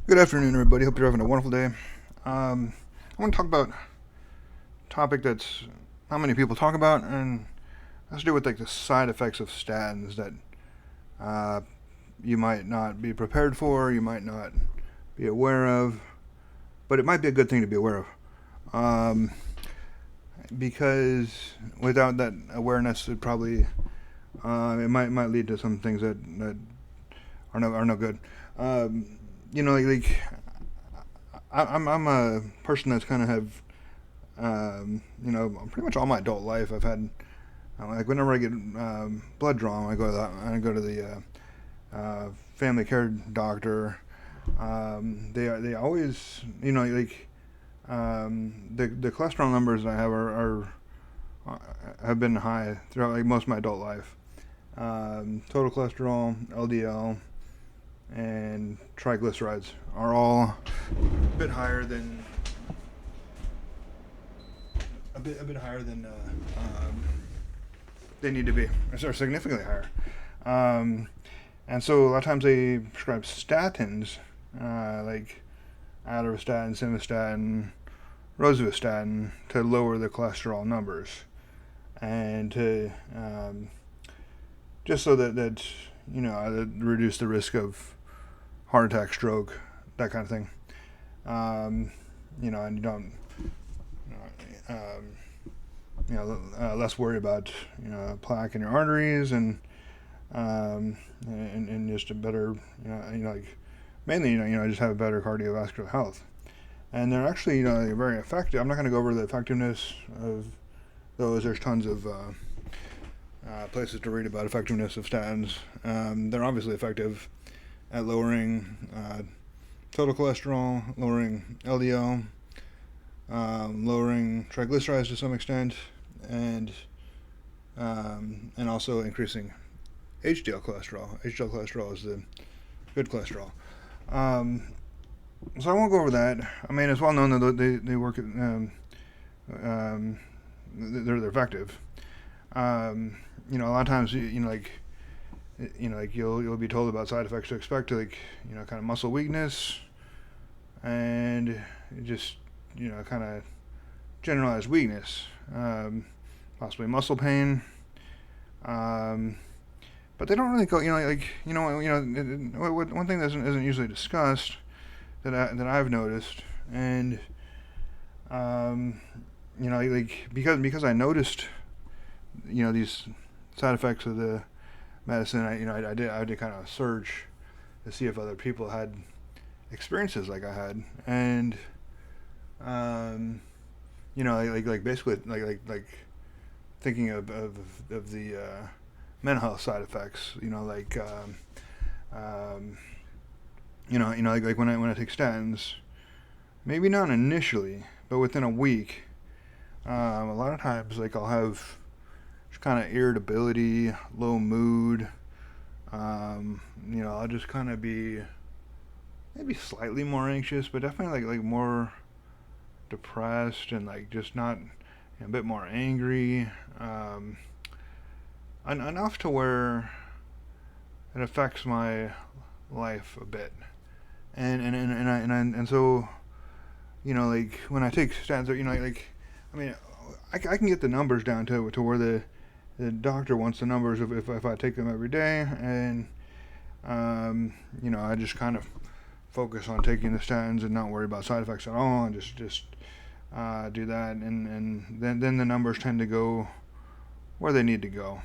Good afternoon, everybody. Hope you're having a wonderful day. I want to talk about a topic that's not many people talk about, and has to do with like the side effects of statins that uh, you might not be prepared for, you might not be aware of, but it might be a good thing to be aware of. Um, because without that awareness, it might lead to some things that are no good. Um, like I'm a person that's kind of have pretty much all my adult life I've had like whenever I get blood drawn, I go to the family care doctor. They always the cholesterol numbers I have are have been high throughout like most of my adult life. Total cholesterol, LDL, and triglycerides are all a bit higher than a bit higher than they need to be. They're significantly higher. Um, and so a lot of times they prescribe statins, like atorvastatin, simvastatin, rosuvastatin, to lower the cholesterol numbers and to just so that reduce the risk of heart attack, stroke, that kind of thing. And you don't less worry about plaque in your arteries and just a better like mainly just have a better cardiovascular health. And they're actually very effective. I'm not going to go over the effectiveness of those. There's tons of places to read about effectiveness of statins. They're obviously effective at lowering total cholesterol, lowering LDL, lowering triglycerides to some extent, and also increasing HDL cholesterol. HDL cholesterol is the good cholesterol. Um, so I won't go over that. I mean, it's well known that they work at, they're effective. A lot of times like you'll be told about side effects to expect, like kind of muscle weakness and just kind of generalized weakness, possibly muscle pain. Um, but they don't really go, one thing that isn't usually discussed that I've noticed, and um, because I noticed these side effects of the medicine, I did kind of search to see if other people had experiences like I had, and um, basically thinking of the mental health side effects. Um, like when I take statins, maybe not initially, but within a week, a lot of times like I'll have kind of irritability, low mood. I'll just kind of be maybe slightly more anxious, but definitely like more depressed and like just not a bit more angry. Um, enough to where it affects my life a bit. And so like when I take statins, I mean, I can get the numbers down to where the doctor wants the numbers if I take them every day, and I just kind of focus on taking the statins and not worry about side effects at all, and just do that, and then the numbers tend to go where they need to go.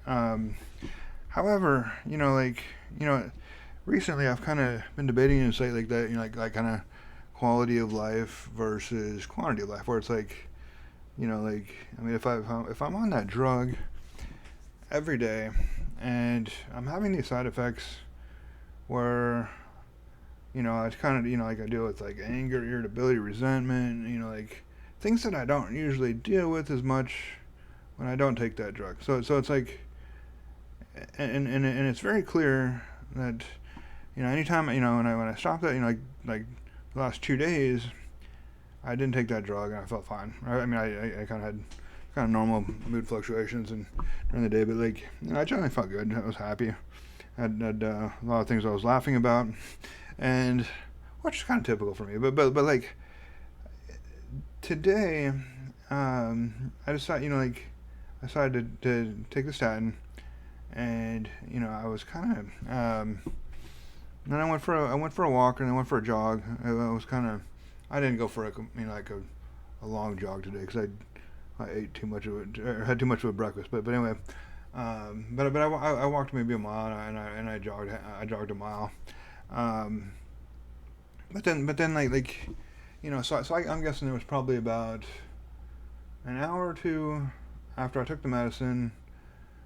Um, However, recently I've kind of been debating and say like that, like kind of quality of life versus quantity of life, where it's like, I mean, if I'm on that drug every day and I'm having these side effects where it's kind of like I deal with like anger, irritability, resentment, like things that I don't usually deal with as much when I don't take that drug. So it's like, and it's very clear that anytime when I stopped that, like the last 2 days, I didn't take that drug and I felt fine. I mean, I kind of had kind of normal mood fluctuations and during the day, but like I generally felt good. I was happy. I had a lot of things I was laughing about, and which is kind of typical for me. But like today, I decided, I decided to take the statin, and I was kind of, then I went for a walk, and I went for a jog. I was kind of, I didn't go for a long jog today because I ate too much of it, or had too much of a breakfast. But anyway, I walked maybe a mile, and I jogged a mile. Um, but then I'm guessing there was probably about an hour or two after I took the medicine,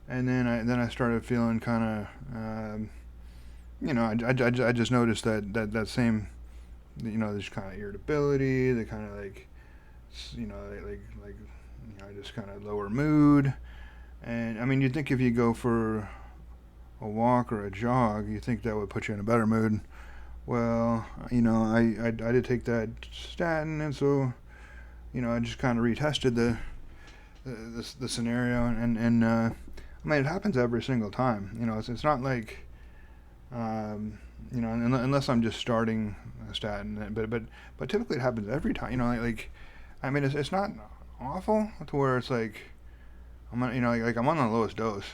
and then I started feeling kind of, I just noticed that same, there's kind of irritability, the kind of just kind of lower mood. And I mean, you'd think if you go for a walk or a jog, you think that would put you in a better mood. Well, I did take that statin, and so I just kind of retested the scenario, and I mean, it happens every single time. It's not like, unless I'm just starting a statin, but typically it happens every time. I mean, it's not awful to where it's like I'm on the lowest dose,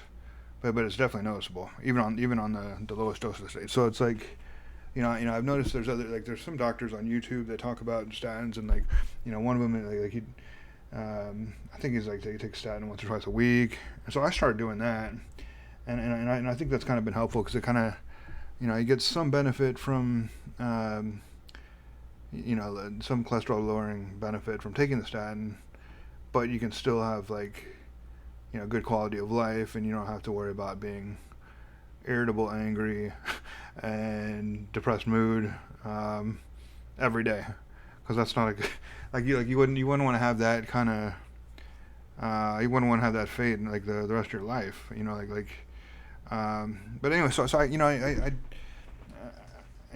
but it's definitely noticeable, even on the lowest dose of the state. So it's like, I've noticed there's some doctors on YouTube that talk about statins, and one of them he, I think he's like they take statin once or twice a week, and so I started doing that, and I think that's kind of been helpful because it kind of, you get some benefit from, some cholesterol lowering benefit from taking the statin, but you can still have good quality of life, and you don't have to worry about being irritable, angry, and depressed mood every day, because that's not a good, you wouldn't want to have that kind of, you wouldn't want to have that fade in the rest of your life, but anyway, so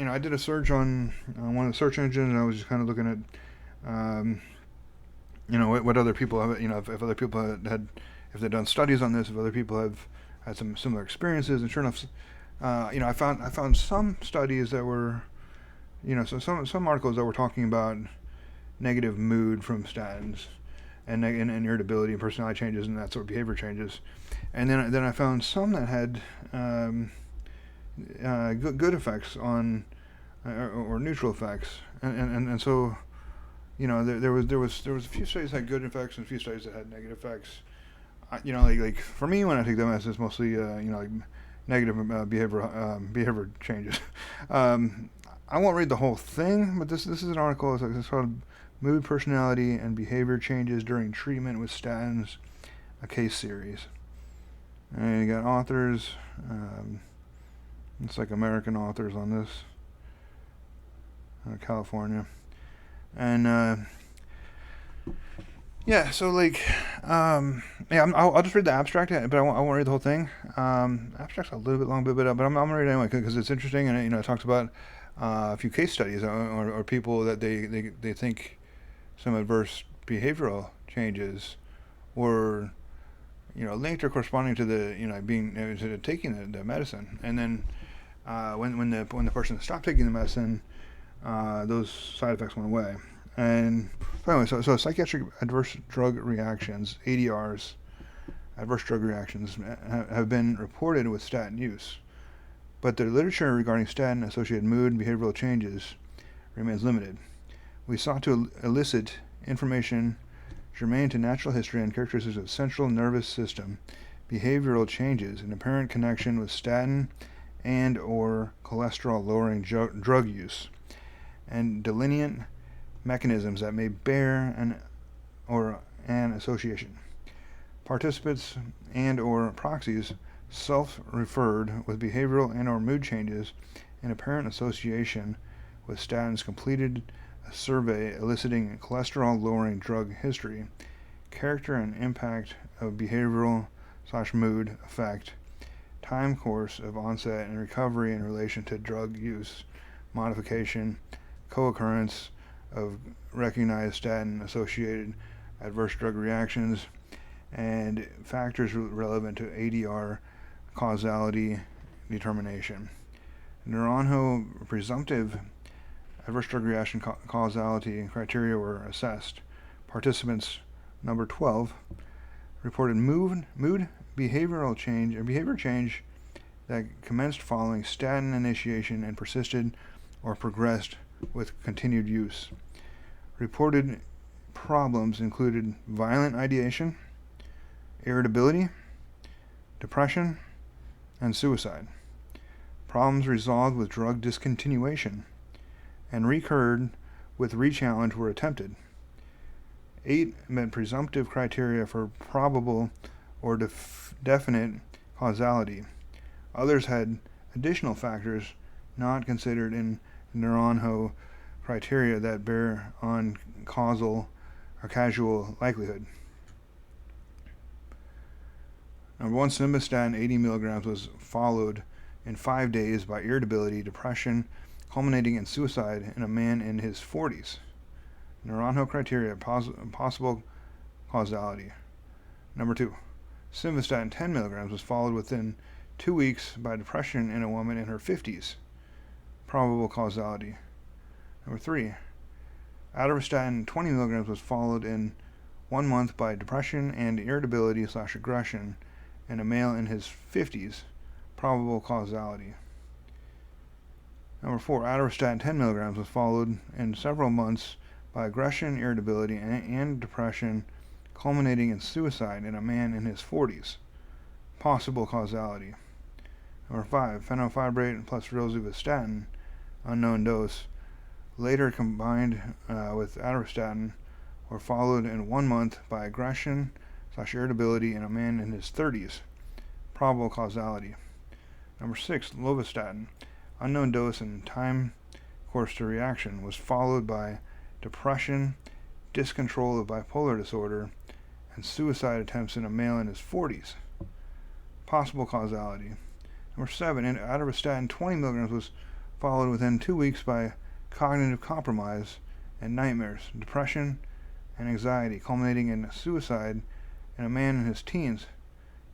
I did a search on one of the search engines, and I was just kind of looking at what other people have, if other people had if they've done studies on this, if other people have had some similar experiences, and sure enough, I found some studies that were, so some articles that were talking about negative mood from statins, and irritability and personality changes and that sort of behavior changes, and then I found some that had good effects on, or neutral effects, and so there was a few studies that had good effects and a few studies that had negative effects. For me, when I take the medicine, it's mostly negative behavior changes. I won't read the whole thing, but this is an article. It's called "Mood, Personality, and Behavior Changes During Treatment with Statins: A Case Series." And you got authors. It's like American authors on this. California, and yeah, so I'll just read the abstract, but I won't read the whole thing. Abstract's a little bit long, but I'm gonna read it anyway because it's interesting, and it talks about a few case studies or people that they think some adverse behavioral changes were linked or corresponding to the being to taking the medicine, and then when the person stopped taking the medicine, those side effects went away. And anyway, so psychiatric adverse drug reactions, ADRs, adverse drug reactions, have been reported with statin use, but the literature regarding statin-associated mood and behavioral changes remains limited. We sought to elicit information germane to natural history and characteristics of central nervous system behavioral changes in apparent connection with statin and or cholesterol-lowering drug use, and delineate mechanisms that may bear an association. Participants and or proxies self-referred with behavioral and or mood changes in apparent association with statins completed a survey eliciting cholesterol-lowering drug history, character and impact of behavioral/mood effect, time course of onset and recovery in relation to drug use, modification, co-occurrence of recognized statin-associated adverse drug reactions, and factors relevant to ADR causality determination. Naranjo presumptive adverse drug reaction causality criteria were assessed. Participants number 12 reported mood behavior change that commenced following statin initiation and persisted or progressed with continued use. Reported problems included violent ideation, irritability, depression, and suicide. Problems resolved with drug discontinuation and recurred with rechallenge were attempted. 8 met presumptive criteria for probable or definite causality. Others had additional factors not considered in Naranjo criteria that bear on causal or causal likelihood. Number 1, simvastatin 80 milligrams was followed in 5 days by irritability, depression, culminating in suicide in a man in his 40s. Naranjo criteria, possible causality. Number 2, simvastatin 10 milligrams was followed within 2 weeks by depression in a woman in her 50s. Probable causality. Number 3, atorvastatin 20 milligrams was followed in 1 month by depression and irritability/aggression in a male in his 50s. Probable causality. Number 4, atorvastatin 10 milligrams was followed in several months by aggression, irritability, and depression, culminating in suicide in a man in his 40s. Possible causality. Number 5, fenofibrate plus rosuvastatin, unknown dose, later combined with atorvastatin, were followed in 1 month by aggression/irritability in a man in his 30s. Probable causality. Number 6, lovastatin, unknown dose and time course to reaction, was followed by depression, discontrol of bipolar disorder, and suicide attempts in a male in his 40s. Possible causality. Number 7, atorvastatin 20 milligrams was followed within 2 weeks by cognitive compromise and nightmares, depression, and anxiety, culminating in suicide in a man in his teens.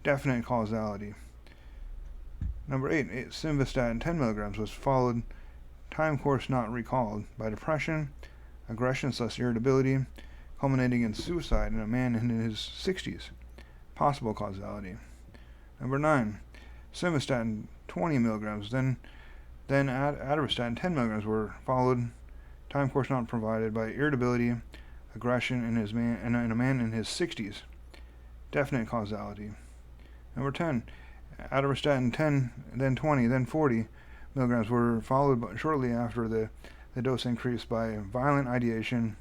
Definite causality. Number 8, simvastatin 10 milligrams was followed, time course not recalled, by depression, aggression/irritability, culminating in suicide in a man in his 60s. Possible causality. Number 9, simvastatin 20 milligrams, then atorvastatin 10 milligrams were followed, time course not provided, by irritability, aggression in a man in his 60s. Definite causality. Number 10, atorvastatin 10, then 20, then 40 milligrams were followed shortly after the dose increased by violent ideation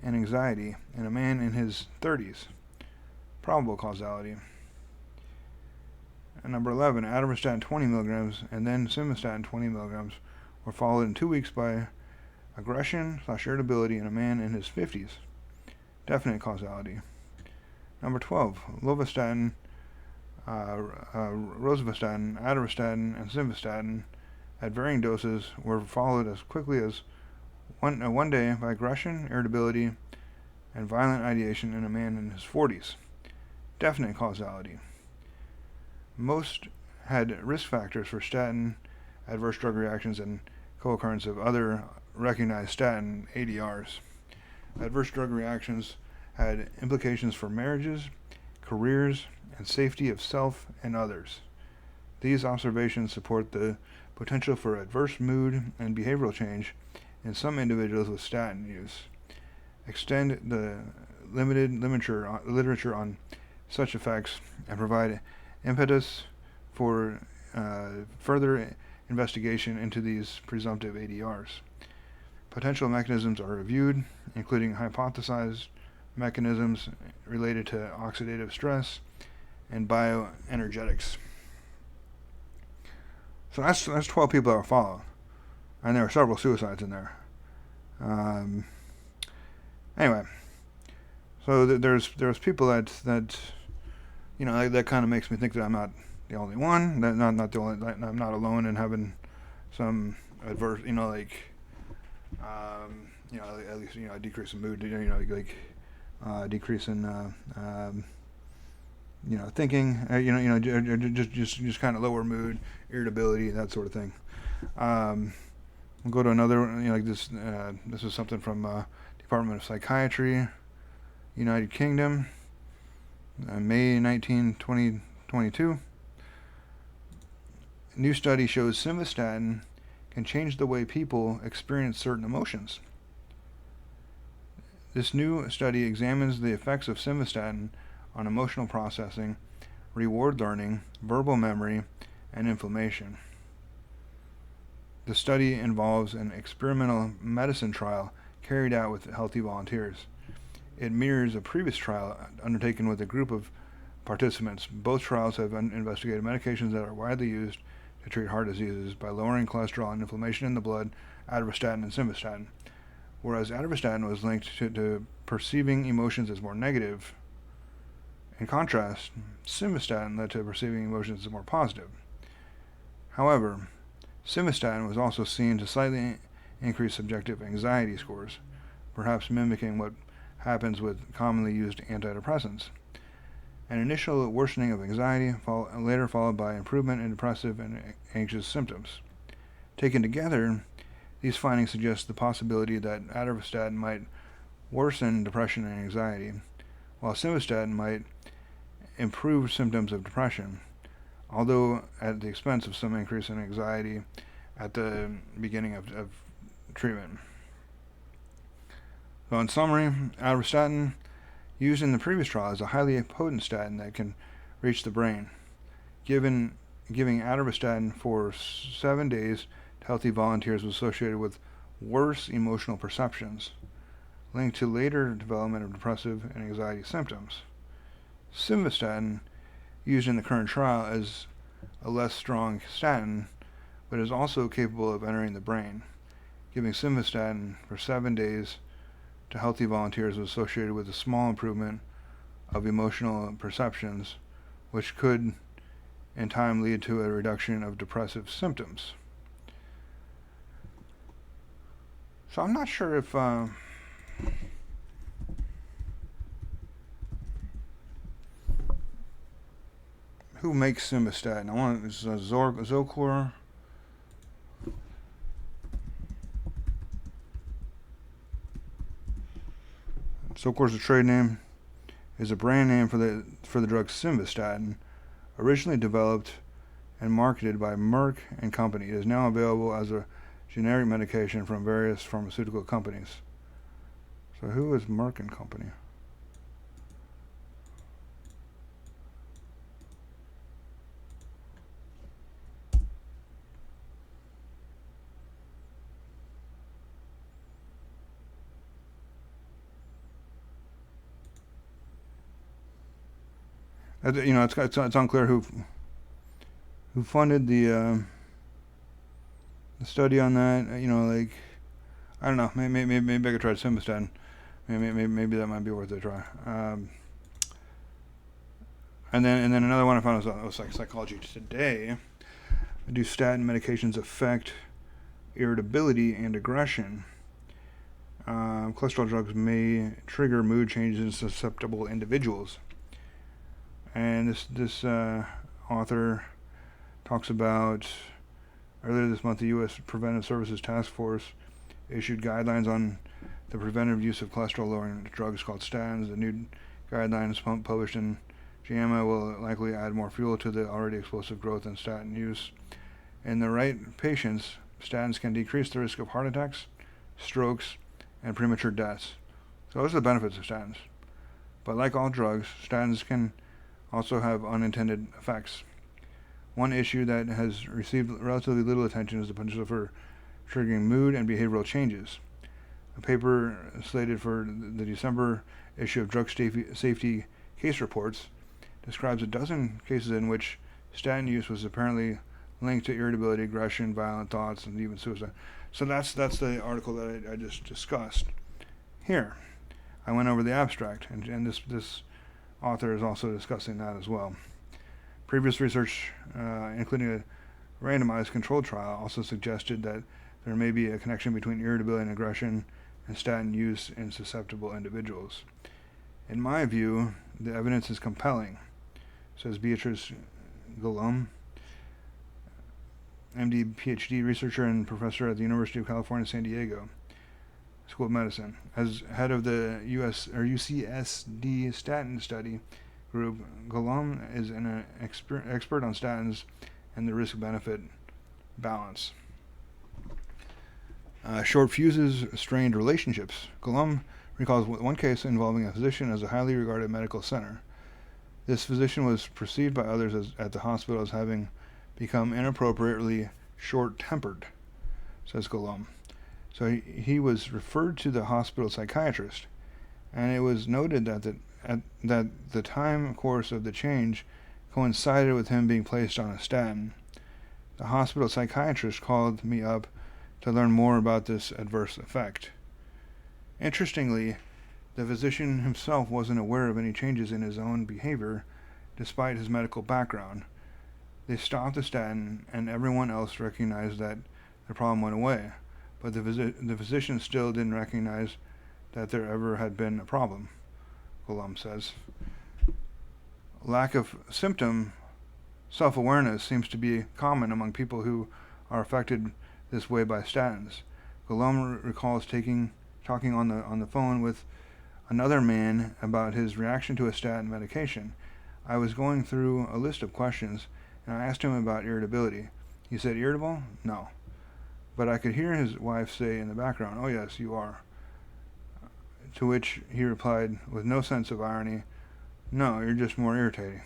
and anxiety in a man in his 30s. Probable causality. And number 11, atorvastatin 20 milligrams and then simvastatin 20 milligrams were followed in 2 weeks by aggression/irritability in a man in his 50s. Definite causality. Number 12, lovastatin, rosuvastatin, atorvastatin, and simvastatin at varying doses were followed as quickly as one day by aggression, irritability, and violent ideation in a man in his 40s. Definite causality. Most had risk factors for statin adverse drug reactions and co-occurrence of other recognized statin ADRs. Adverse drug reactions had implications for marriages, careers, and safety of self and others. These observations support the potential for adverse mood and behavioral change in some individuals with statin use, extend the limited literature on such effects, and provide impetus for further investigation into these presumptive ADRs. Potential mechanisms are reviewed, including hypothesized mechanisms related to oxidative stress and bioenergetics. So that's 12 people that were followed, and there were several suicides in there. Anyway, so there's people that kind of makes me think that I'm not the only one, that not the only, that I'm not alone in having some adverse, at least a decrease in mood, decrease in thinking, just kind of lower mood, irritability, that sort of thing. We'll go to another, like this. This is something from Department of Psychiatry, United Kingdom, May 19, 2022. A new study shows simvastatin can change the way people experience certain emotions. This new study examines the effects of simvastatin on emotional processing, reward learning, verbal memory, and inflammation. The study involves an experimental medicine trial carried out with healthy volunteers. It mirrors a previous trial undertaken with a group of participants. Both trials have investigated medications that are widely used to treat heart diseases by lowering cholesterol and inflammation in the blood, atorvastatin and simvastatin. Whereas atorvastatin was linked to perceiving emotions as more negative. In contrast, simvastatin led to perceiving emotions as more positive. However, simvastatin was also seen to slightly increase subjective anxiety scores, perhaps mimicking what happens with commonly used antidepressants. An initial worsening of anxiety, later followed by improvement in depressive and anxious symptoms. Taken together, these findings suggest the possibility that atorvastatin might worsen depression and anxiety, while simvastatin might improve symptoms of depression, although at the expense of some increase in anxiety at the beginning of treatment. So in summary, atorvastatin used in the previous trial is a highly potent statin that can reach the brain. Giving atorvastatin for 7 days to healthy volunteers was associated with worse emotional perceptions, linked to later development of depressive and anxiety symptoms. Simvastatin, used in the current trial, is a less strong statin, but is also capable of entering the brain. Giving simvastatin for 7 days to healthy volunteers was associated with a small improvement of emotional perceptions, which could in time lead to a reduction of depressive symptoms. So I'm not sure if who makes simvastatin. I want it's Zocor. Zocor is a trade name. Is a brand name for the drug simvastatin, originally developed and marketed by Merck and Company. It is now available as a generic medication from various pharmaceutical companies. So who is Merck and Company? It's unclear who funded the study on that. I don't know. Maybe I could try simvastatin. Maybe that might be worth a try. And then another one I found was like Psychology Today. Do statin medications affect irritability and aggression? Cholesterol drugs may trigger mood changes in susceptible individuals. And this author talks about earlier this month the U.S. Preventive Services Task Force issued guidelines on the preventive use of cholesterol-lowering drugs called statins. The new guidelines published in JAMA will likely add more fuel to the already explosive growth in statin use. In the right patients, statins can decrease the risk of heart attacks, strokes, and premature deaths. So those are the benefits of statins. But like all drugs, statins can also have unintended effects. One issue that has received relatively little attention is the potential for triggering mood and behavioral changes. A paper slated for the December issue of Drug Safety Case Reports describes a dozen cases in which statin use was apparently linked to irritability, aggression, violent thoughts, and even suicide. So that's the article that I just discussed. Here, I went over the abstract, and this author is also discussing that as well. Previous research, including a randomized controlled trial, also suggested that there may be a connection between irritability and aggression and statin use in susceptible individuals. In my view, the evidence is compelling, says Beatrice Guillaume. MD, PhD researcher and professor at the University of California, San Diego School of Medicine. As head of the UCSD statin study group, Guillaume is an expert on statins and the risk-benefit balance. Short fuses, strained relationships. Guillaume recalls one case involving a physician as a highly regarded medical center. This physician was perceived by others at the hospital as having become inappropriately short-tempered, says Guillaume. So he was referred to the hospital psychiatrist, and it was noted that the time course of the change coincided with him being placed on a statin. The hospital psychiatrist called me up to learn more about this adverse effect. Interestingly, the physician himself wasn't aware of any changes in his own behavior despite his medical background. They stopped the statin, and everyone else recognized that the problem went away, but the physician still didn't recognize that there ever had been a problem, Guillaume says. Lack of symptom self-awareness seems to be common among people who are affected this way by statins. Guillaume recalls talking on the phone with another man about his reaction to a statin medication. I was going through a list of questions, and I asked him about irritability. He said, "Irritable? No." But I could hear his wife say in the background, "Oh yes, you are." To which he replied with no sense of irony, "No, you're just more irritating."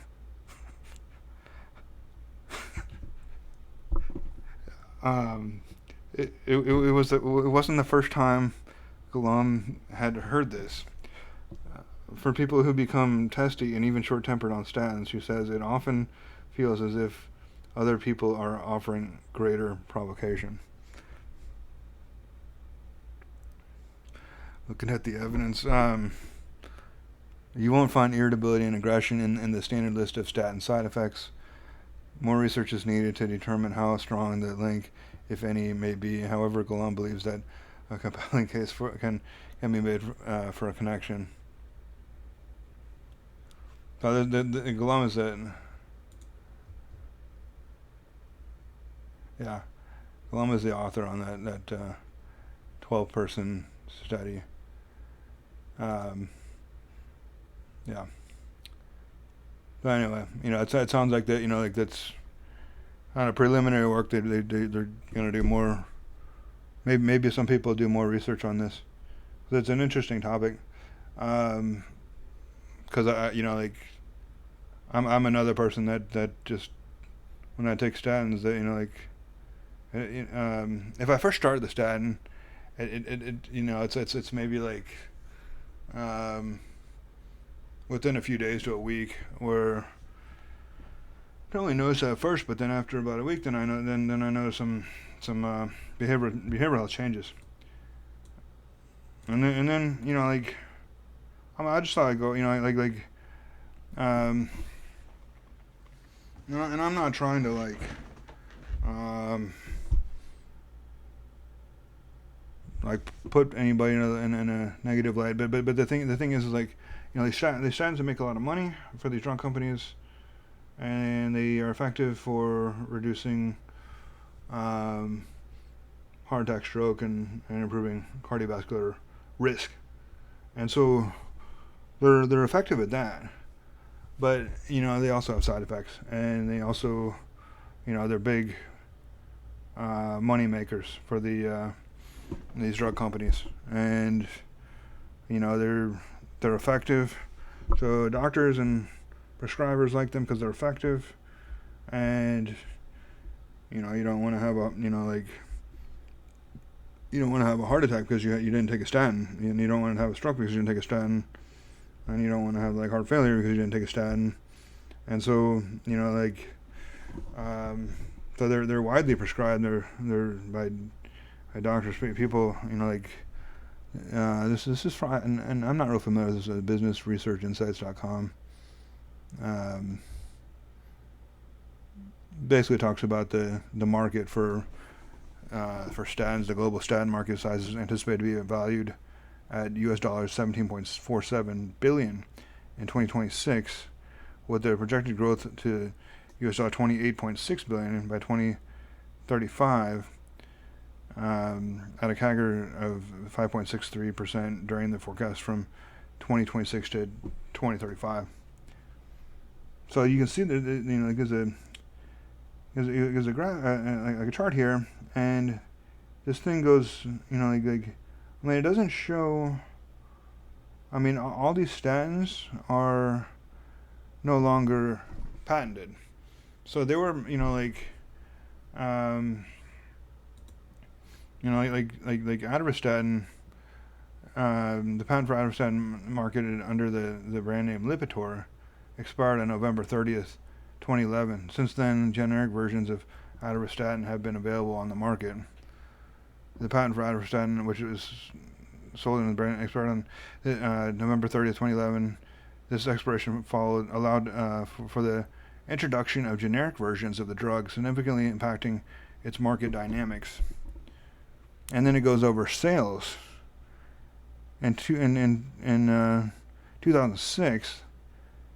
It wasn't the first time Guillaume had heard this. For people who become testy and even short-tempered on statins, she says it often feels as if other people are offering greater provocation. Looking at the evidence, you won't find irritability and aggression in the standard list of statin side effects. More research is needed to determine how strong the link, if any, may be. However, Guillaume believes that a compelling case can be made for a connection. So Guillaume is Guillaume is the author on that 12-person study. But anyway, it sounds like that. Like that's kind of preliminary work. They're gonna do more. Maybe some people do more research on this. It's an interesting topic. Because I'm another person that just when I take statins, that if I first started the statin, it's maybe like within a few days to a week, where I don't really notice that at first, but then after about a week, then I notice some behavioral health changes, and then I just thought I'd go, and I'm not trying to put anybody in a negative light, but the thing is these statins make a lot of money for these drug companies, and they are effective for reducing heart attack, stroke, and improving cardiovascular risk, and so they're effective at that. But they also have side effects, and they also they're big money makers for these drug companies, and they're effective. So doctors and prescribers like them because they're effective, and you don't want to have you don't want to have a heart attack because you didn't take a statin, and you don't want to have a stroke because you didn't take a statin, and you don't want to have heart failure because you didn't take a statin, and so so they're widely prescribed. They're by doctors, people. This is from, and I'm not real familiar with this. Businessresearchinsights.com. Basically talks about the market for statins. The global statin market size is anticipated to be valued at US dollars 17.47 billion in 2026, with the projected growth to US dollar 28.6 billion by 2035 at a CAGR of 5.63% during the forecast from 2026 to 2035. So you can see that there's a graph, like a chart here, and this thing goes, it doesn't show. All these statins are no longer patented, so they were, atorvastatin. The patent for atorvastatin, marketed under the brand name Lipitor, expired on November 30th, 2011. Since then, generic versions of atorvastatin have been available on the market. The patent for atorvastatin, which was sold in the brand, expired on November 30th, 2011. This expiration allowed for the introduction of generic versions of the drug, significantly impacting its market dynamics. And then it goes over sales. In 2006,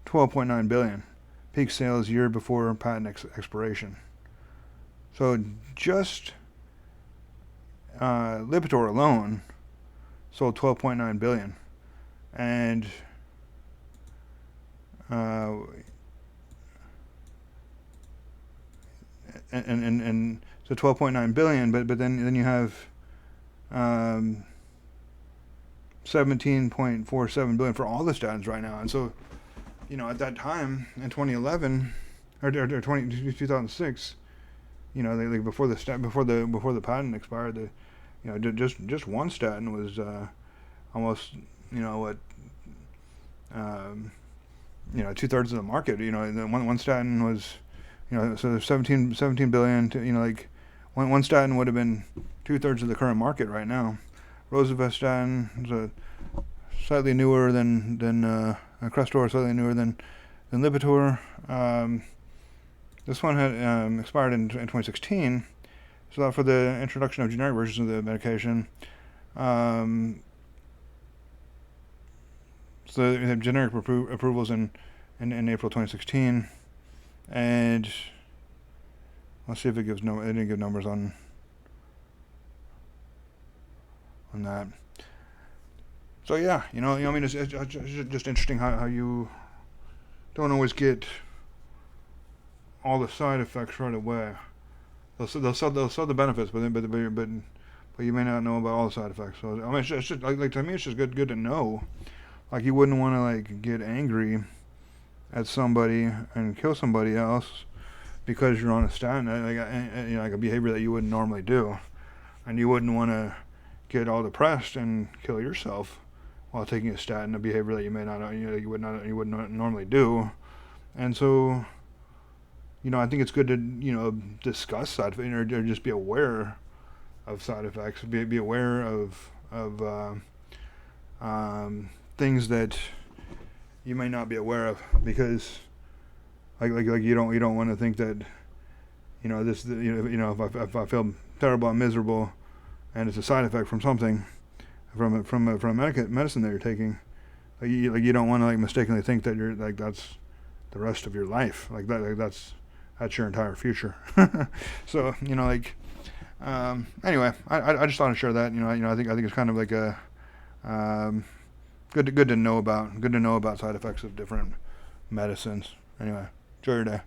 12.9 billion, peak sales year before patent expiration. So just Lipitor alone sold 12.9 billion, and so 12.9 billion, but then you have 17.47 billion for all the statins right now. And so, at that time in 2011 or 2006, before the patent expired, just one statin was almost, 2/3 of the market. The one statin was, so there's 17 billion to, one statin would have been 2/3 of the current market right now. Rosuvastatin is slightly newer than Crestor, slightly newer than Lipitor. This one had expired in 2016. So for the introduction of generic versions of the medication. So they have generic approvals in April 2016, and let's see if it gives it didn't give numbers on that. So yeah, it's just interesting how you don't always get all the side effects right away. They'll sell the benefits, but you may not know about all the side effects. So it's just like to me, it's just good to know. Like, you wouldn't want to get angry at somebody and kill somebody else because you're on a statin, like a behavior that you wouldn't normally do, and you wouldn't want to get all depressed and kill yourself while taking a statin, a behavior that you may not, you wouldn't normally do. And so, I think it's good to discuss side effects, or just be aware of side effects, be aware of things that you may not be aware of, because like you don't want to think that if I feel terrible and miserable and it's a side effect from something, from a medicine that you're taking, you don't want to mistakenly think that you're that's the rest of your life, that's your entire future. So anyway, I just thought I'd share that. I think it's kind of like a good to know about side effects of different medicines. Anyway, enjoy your day.